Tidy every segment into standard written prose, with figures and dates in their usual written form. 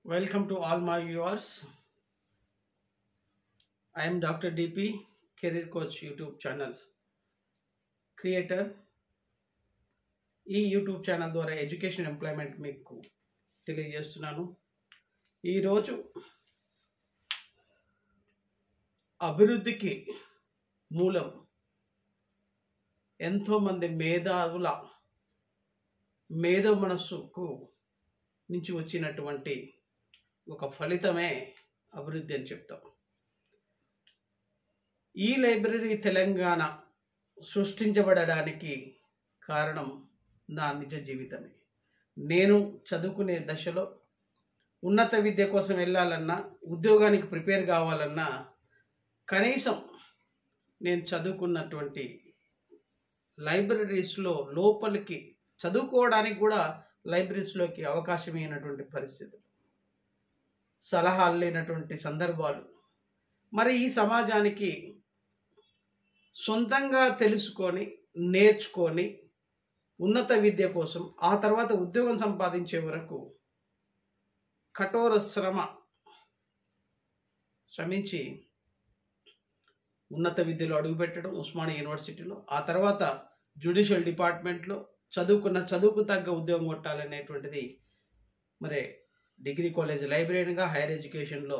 Welcome to all my viewers. I am Dr. DP, Career Coach YouTube channel creator. ఈ YouTube channel ద్వారా education employment మీకు తెలియజేస్తున్నాను. ఈరోజు అభివృద్ధికి మూలం ఎంతోమంది మేధో మనస్సుకు నుంచి వచ్చినటువంటి ఒక ఫలితమే అభివృద్ధి అని చెప్తాం. ఈ లైబ్రరీ తెలంగాణ సృష్టించబడడానికి కారణం నా నిజ జీవితమే. నేను చదువుకునే దశలో ఉన్నత విద్య కోసం వెళ్ళాలన్నా, ఉద్యోగానికి ప్రిపేర్ కావాలన్నా కనీసం నేను చదువుకున్నటువంటి లైబ్రరీస్లో లోపలికి చదువుకోవడానికి కూడా లైబ్రరీస్లోకి అవకాశమైనటువంటి పరిస్థితులు, సలహాలు లేనటువంటి సందర్భాలు. మరి ఈ సమాజానికి సొంతంగా తెలుసుకొని నేర్చుకొని ఉన్నత విద్య కోసం ఆ తర్వాత ఉద్యోగం సంపాదించే వరకు కఠోర శ్రమించి ఉన్నత విద్యలో అడుగుపెట్టడం ఉస్మానియా యూనివర్సిటీలో, ఆ తర్వాత జ్యుడిషియల్ డిపార్ట్మెంట్లో చదువుకు తగ్గ ఉద్యోగం కొట్టాలనేటువంటిది మరి డిగ్రీ కాలేజ్ లైబ్రరీగా హైయర్ ఎడ్యుకేషన్లో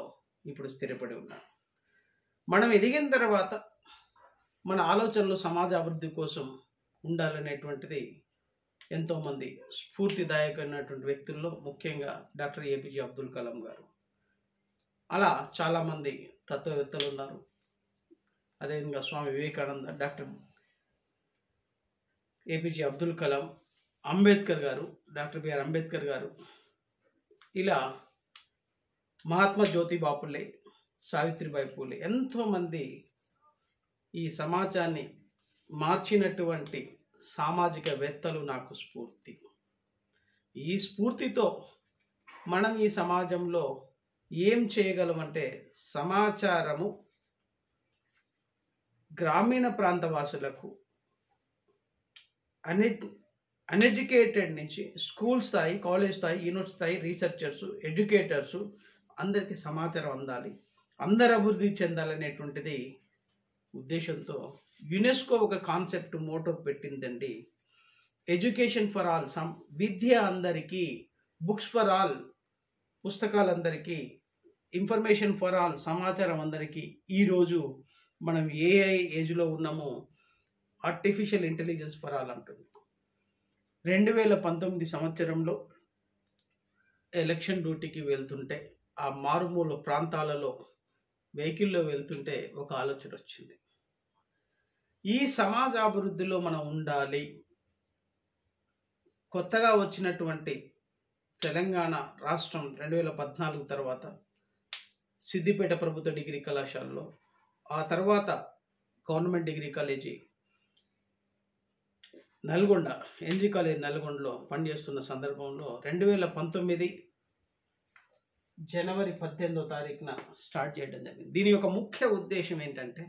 ఇప్పుడు స్థిరపడి ఉన్నాను. మనం ఎదిగిన తర్వాత మన ఆలోచనలు సమాజ అభివృద్ధి కోసం ఉండాలనేటువంటిది ఎంతోమంది స్ఫూర్తిదాయకమైనటువంటి వ్యక్తుల్లో ముఖ్యంగా డాక్టర్ ఏపీజే అబ్దుల్ కలాం గారు, అలా చాలామంది తత్వవేత్తలు ఉన్నారు. అదేవిధంగా స్వామి వివేకానంద, డాక్టర్ ఏపీజే అబ్దుల్ కలాం, అంబేద్కర్ గారు, డాక్టర్ బిఆర్ అంబేద్కర్ గారు, ఇలా మహాత్మా జ్యోతిబా ఫులే, సావిత్రిబాయి ఫులే, ఎంతోమంది ఈ సమాజాన్ని మార్చినటువంటి సామాజికవేత్తలు నాకు స్ఫూర్తి. ఈ స్ఫూర్తితో మనం ఈ సమాజంలో ఏం చేయగలమంటే సమాచారము గ్రామీణ ప్రాంత వాసులకు అన్ఎడ్యుకేటెడ్ నుంచి స్కూల్ స్థాయి, కాలేజ్ స్థాయి, యూనివర్సిటీ స్థాయి, రీసెర్చర్సు, ఎడ్యుకేటర్సు అందరికీ సమాచారం అందాలి, అందరు అభివృద్ధి చెందాలనేటువంటిది ఉద్దేశంతో యునెస్కో ఒక కాన్సెప్ట్ మోటో పెట్టిందండి. ఎడ్యుకేషన్ ఫర్ ఆల్, విద్య అందరికీ, బుక్స్ ఫర్ ఆల్, పుస్తకాలందరికీ, ఇన్ఫర్మేషన్ ఫర్ ఆల్, సమాచారం అందరికీ. ఈరోజు మనం ఏఐ ఏజ్లో ఉన్నామో ఆర్టిఫిషియల్ ఇంటెలిజెన్స్ ఫర్ ఆల్ అంటుంది. 2019 సంవత్సరంలో ఎలక్షన్ డ్యూటీకి వెళ్తుంటే ఆ మారుమూల ప్రాంతాలలో వెహికల్లో వెళ్తుంటే ఒక ఆలోచన వచ్చింది. ఈ సమాజ అభివృద్ధిలో మనం ఉండాలి. కొత్తగా వచ్చినటువంటి తెలంగాణ రాష్ట్రం 2014 తర్వాత సిద్దిపేట ప్రభుత్వ డిగ్రీ కళాశాలలో, ఆ తర్వాత government degree college Nalgonda, NG college నల్గొండలో పనిచేస్తున్న సందర్భంలో 2019 జనవరి 18వ తారీఖున స్టార్ట్ చేయడం జరిగింది. దీని యొక్క ముఖ్య ఉద్దేశం ఏంటంటే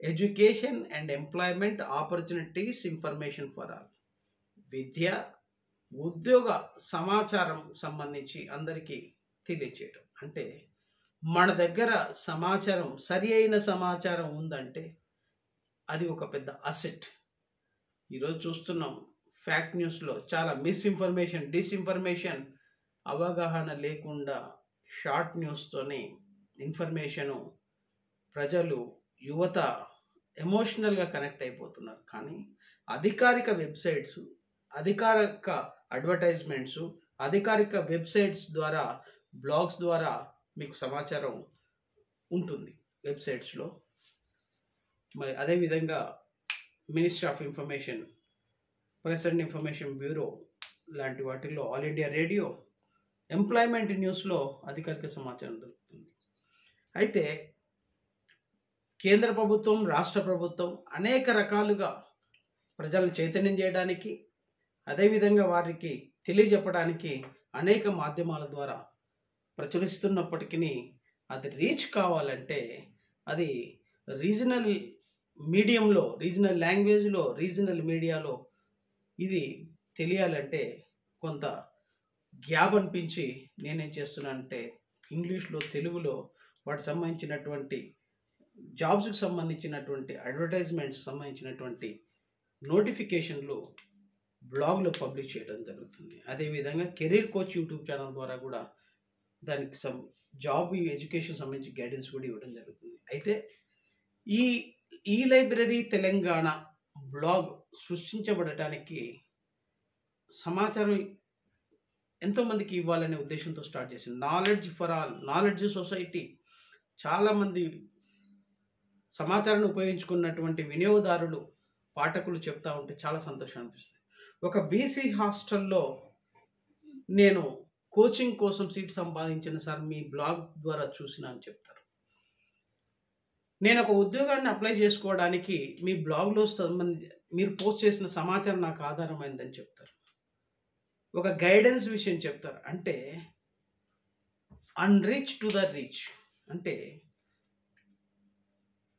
education and employment opportunities information for all. విద్య, ఉద్యోగ సమాచారం సంబంధించి అందరికీ తెలియచేయటం. అంటే మన దగ్గర సమాచారం, సరి అయిన సమాచారం ఉందంటే అది ఒక పెద్ద అసెట్. ఈరోజు చూస్తున్నాం ఫ్యాక్ట్ న్యూస్లో చాలా మిస్ఇన్ఫర్మేషన్, డిస్ఇన్ఫర్మేషన్, అవగాహన లేకుండా షార్ట్ న్యూస్తోనే ఇన్ఫర్మేషను ప్రజలు, యువత ఎమోషనల్గా కనెక్ట్ అయిపోతున్నారు. కానీ అధికారిక వెబ్సైట్స్, అధికారిక అడ్వర్టైజ్మెంట్స్, అధికారిక వెబ్సైట్స్ ద్వారా, బ్లాగ్స్ ద్వారా మీకు సమాచారం ఉంటుంది వెబ్సైట్స్లో. మరి అదేవిధంగా ministry of information, press and information bureau లాంటి వాటిల్లో, ఆల్ ఇండియా రేడియో, ఎంప్లాయ్మెంట్ న్యూస్లో అధికారిక సమాచారం దొరుకుతుంది. అయితే కేంద్ర ప్రభుత్వం, రాష్ట్ర ప్రభుత్వం అనేక రకాలుగా ప్రజలను చైతన్యం చేయడానికి, అదేవిధంగా వారికి తెలియజెప్పడానికి అనేక మాధ్యమాల ద్వారా ప్రచురిస్తున్నప్పటికీ అది రీచ్ కావాలంటే అది రీజనల్ మీడియంలో, రీజనల్ లాంగ్వేజ్లో, రీజనల్ మీడియాలో ఇది తెలియాలంటే కొంత గ్యాప్ అనిపించి నేనేం చేస్తున్నానంటే ఇంగ్లీష్లో తెలుగులో వాటికి సంబంధించినటువంటి జాబ్స్కి సంబంధించినటువంటి అడ్వర్టైజ్మెంట్స్ సంబంధించినటువంటి నోటిఫికేషన్లు బ్లాగ్లో పబ్లిష్ చేయడం జరుగుతుంది. అదేవిధంగా కెరీర్ కోచ్ యూట్యూబ్ ఛానల్ ద్వారా కూడా దానికి జాబ్ ఎడ్యుకేషన్ సంబంధించి గైడెన్స్ కూడా ఇవ్వడం జరుగుతుంది. అయితే ఈ లైబ్రరీ తెలంగాణ బ్లాగ్ సృష్టించబడటానికి సమాచారం ఎంతోమందికి ఇవ్వాలనే ఉద్దేశంతో స్టార్ట్ చేసింది. Knowledge for all, knowledge society. చాలామంది సమాచారాన్ని ఉపయోగించుకున్నటువంటి వినియోగదారులు, పాఠకులు చెప్తా ఉంటే చాలా సంతోషం అనిపిస్తుంది. ఒక బీసీ హాస్టల్లో నేను కోచింగ్ కోసం సీట్ సంపాదించిన సార్ మీ బ్లాగ్ ద్వారా చూసిన అని చెప్తారు. నేను ఒక ఉద్యోగాన్ని అప్లై చేసుకోవడానికి మీ బ్లాగ్లో మీరు పోస్ట్ చేసిన సమాచారం నాకు ఆధారమైందని చెప్తారు. ఒక గైడెన్స్ విషయం చెప్తారు. అంటే అన్రీచ్ టు ద రీచ్, అంటే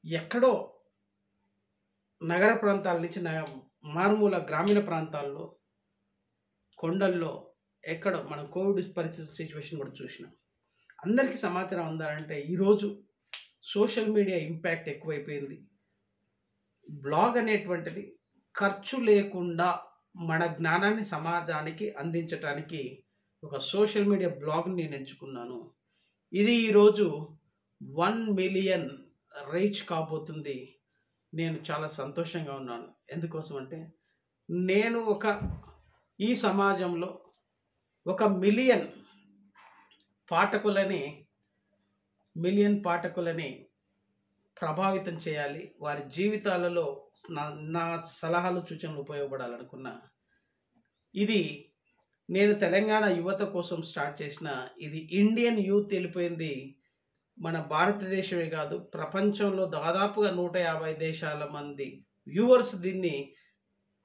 ఎక్కడో నగర ప్రాంతాల నుంచి మారుమూల గ్రామీణ ప్రాంతాల్లో, కొండల్లో, ఎక్కడో మనం కోవిడ్ పరిస్థితి సిచ్యువేషన్ కూడా చూసినాం. అందరికీ సమాచారం అందాలంటే ఈరోజు సోషల్ మీడియా ఇంపాక్ట్ ఎక్కువైపోయింది. బ్లాగ్ అనేటువంటిది ఖర్చు లేకుండా మన జ్ఞానాన్ని సమాజానికి అందించడానికి ఒక సోషల్ మీడియా బ్లాగ్ని నేను ఎంచుకున్నాను. ఇది ఈరోజు 1 మిలియన్ రీచ్ కాబోతుంది. నేను చాలా సంతోషంగా ఉన్నాను. ఎందుకోసం అంటే నేను ఈ సమాజంలో 1 మిలియన్ పాఠకులని ప్రభావితం చేయాలి. వారి జీవితాలలో నా సలహాలు, సూచనలు ఉపయోగపడాలనుకున్నా. ఇది నేను తెలంగాణ యువత కోసం స్టార్ట్ చేసిన, ఇది ఇండియన్ యూత్ వెళ్ళిపోయింది. మన భారతదేశమే కాదు, ప్రపంచంలో దాదాపుగా 150 దేశాల మంది వ్యూవర్స్ దీన్ని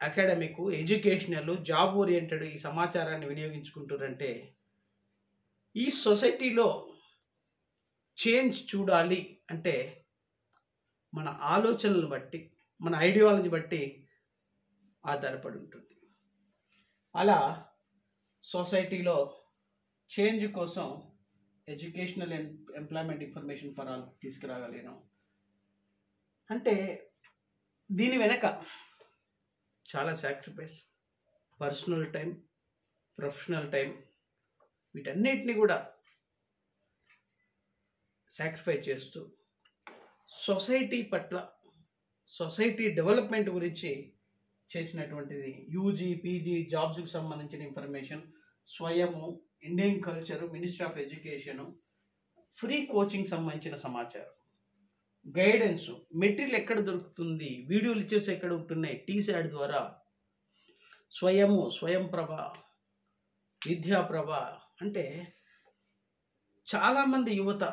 అకాడమిక్, ఎడ్యుకేషనల్, జాబ్ ఓరియంటెడ్ ఈ సమాచారాన్ని వినియోగించుకుంటారంటే ఈ సొసైటీలో చేంజ్ చూడాలి అంటే మన ఆలోచనలు బట్టి, మన ఐడియాలజీ బట్టి ఆధారపడి ఉంటుంది. అలా సొసైటీలో చేంజ్ కోసం educational and employment information for all తీసుకురాగలిగాను. అంటే దీని వెనక చాలా sacrifice, personal time, professional time, వీటన్నిటిని కూడా సాక్రిఫైస్ చేస్తూ సొసైటీ పట్ల, సొసైటీ డెవలప్మెంట్ గురించి చేసినటువంటిది యూజీ, పీజీ, జాబ్స్కి సంబంధించిన information, Swayam, Indian culture, ministry of education, free coaching సంబంధించిన సమాచారం, గైడెన్స్, మెటీరియల్ ఎక్కడ దొరుకుతుంది, వీడియోలు ఇచ్చేసి ఎక్కడ ఉంటున్నాయి, టీశాట్ ద్వారా, స్వయం ప్రభ, విద్యాప్రభ. అంటే చాలామంది యువత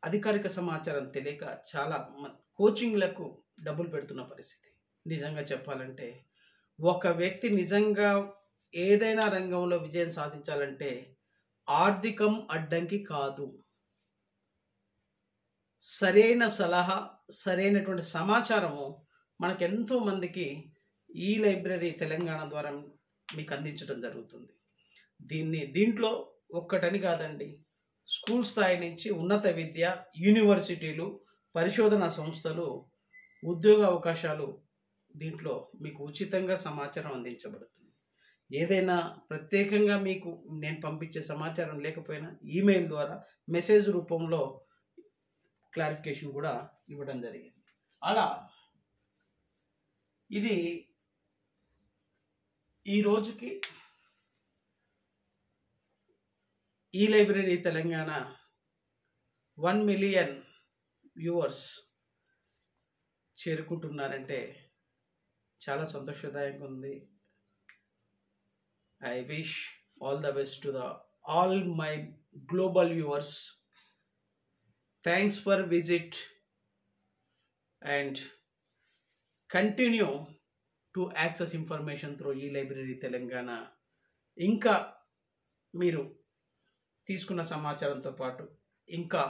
అధికారిక సమాచారం తెలియక చాలా కోచింగ్లకు డబ్బులు పెడుతున్న పరిస్థితి. నిజంగా చెప్పాలంటే ఒక వ్యక్తి నిజంగా ఏదైనా రంగంలో విజయం సాధించాలంటే ఆర్థికం అడ్డంకి కాదు. సరైన సలహా, సరైనటువంటి సమాచారము మనకెంతో మందికి ఈ లైబ్రరీ తెలంగాణ ద్వారా మీకు అందించడం జరుగుతుంది. దీంట్లో ఒక్కటని కాదండి, స్కూల్ స్థాయి నుంచి ఉన్నత విద్య, యూనివర్సిటీలు, పరిశోధనా సంస్థలు, ఉద్యోగ అవకాశాలు, దీంట్లో మీకు ఉచితంగా సమాచారం అందించబడుతుంది. ఏదైనా ప్రత్యేకంగా మీకు నేను పంపించే సమాచారం లేకపోయినా ఈమెయిల్ ద్వారా, మెసేజ్ రూపంలో క్లారిఫికేషన్ కూడా ఇవ్వడం జరిగింది. అలా ఇది ఈ రోజుకి ఈ లైబ్రరీ తెలంగాణ 1 మిలియన్ వ్యూవర్స్ చేరుకుంటున్నారంటే చాలా సంతోషదాయకంగా ఉంది. I wish all the best to all my global viewers. Thanks for visit and continue to access information through e-library Telangana. ఇంకా మీరు తీసుకున్న సమాచారంతో పాటు ఇంకా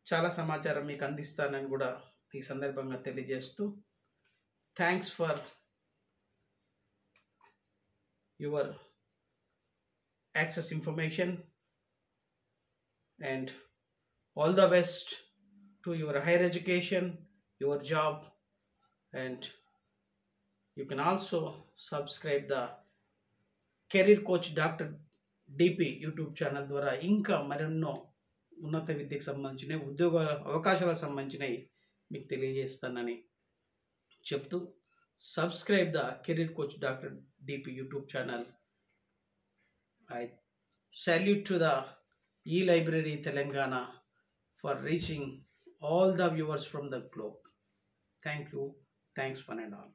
చాలా సమాచారం మీకు అందిస్తానని కూడా ఈ సందర్భంగా తెలియజేస్తూ, thanks for your access information. And all the best to your higher education, your job, and you can also subscribe the Career Coach Dr. DP YouTube channel ద్వారా ఇంకా మరెన్నో ఉన్నత విద్యకు సంబంధించిన ఉద్యోగ అవకాశాలకు సంబంధించినవి మీకు తెలియజేస్తానని చెప్తూ subscribe the career coach doctor DP YouTube channel. I salute to the e-library Telangana for reaching all the viewers from the globe. Thank you. Thanks one and all.